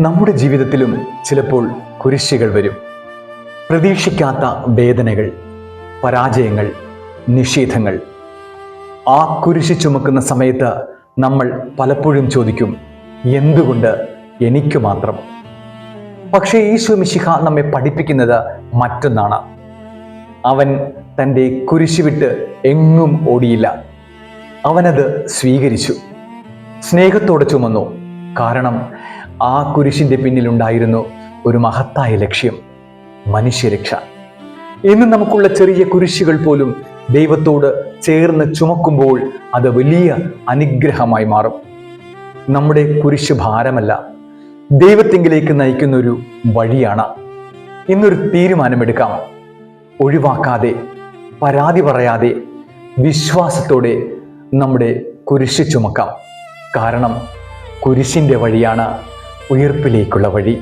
നമ്മുടെ ജീവിതത്തിലും ചിലപ്പോൾ കുരിശുകൾ വരും. പ്രതീക്ഷിക്കാത്ത വേദനകൾ, പരാജയങ്ങൾ, നിഷേധങ്ങൾ. ആ കുരിശ് ചുമക്കുന്ന സമയത്ത് നമ്മൾ പലപ്പോഴും ചോദിക്കും, എന്തുകൊണ്ട് എനിക്ക് മാത്രം? പക്ഷേ ഈശോ മിശിഹ നമ്മെ പഠിപ്പിക്കുന്നത് മറ്റൊന്നാണ്. അവൻ തൻ്റെ കുരിശ് വിട്ട് എങ്ങും ഓടിയില്ല. അവനത് സ്വീകരിച്ചു, സ്നേഹത്തോടെ ചുമന്നു. കാരണം ആ കുരിശിൻ്റെ പിന്നിലുണ്ടായിരുന്നു ഒരു മഹത്തായ ലക്ഷ്യം, മനുഷ്യരക്ഷ. ഇന്ന് നമുക്കുള്ള ചെറിയ കുരിശുകൾ പോലും ദൈവത്തോട് ചേർന്ന് ചുമക്കുമ്പോൾ അത് വലിയ അനുഗ്രഹമായി മാറും. നമ്മുടെ കുരിശ് ഭാരമല്ല, ദൈവത്തിങ്കിലേക്ക് നയിക്കുന്ന ഒരു വഴിയാണ്. ഇന്നൊരു തീരുമാനമെടുക്കാം. ഒഴിവാക്കാതെ, പരാതി പറയാതെ, വിശ്വാസത്തോടെ നമ്മുടെ കുരിശ് ചുമക്കാം. കാരണം കുരിശിൻ്റെ വഴിയാണ് ഉയർപ്പിലേക്കുള്ള വഴി.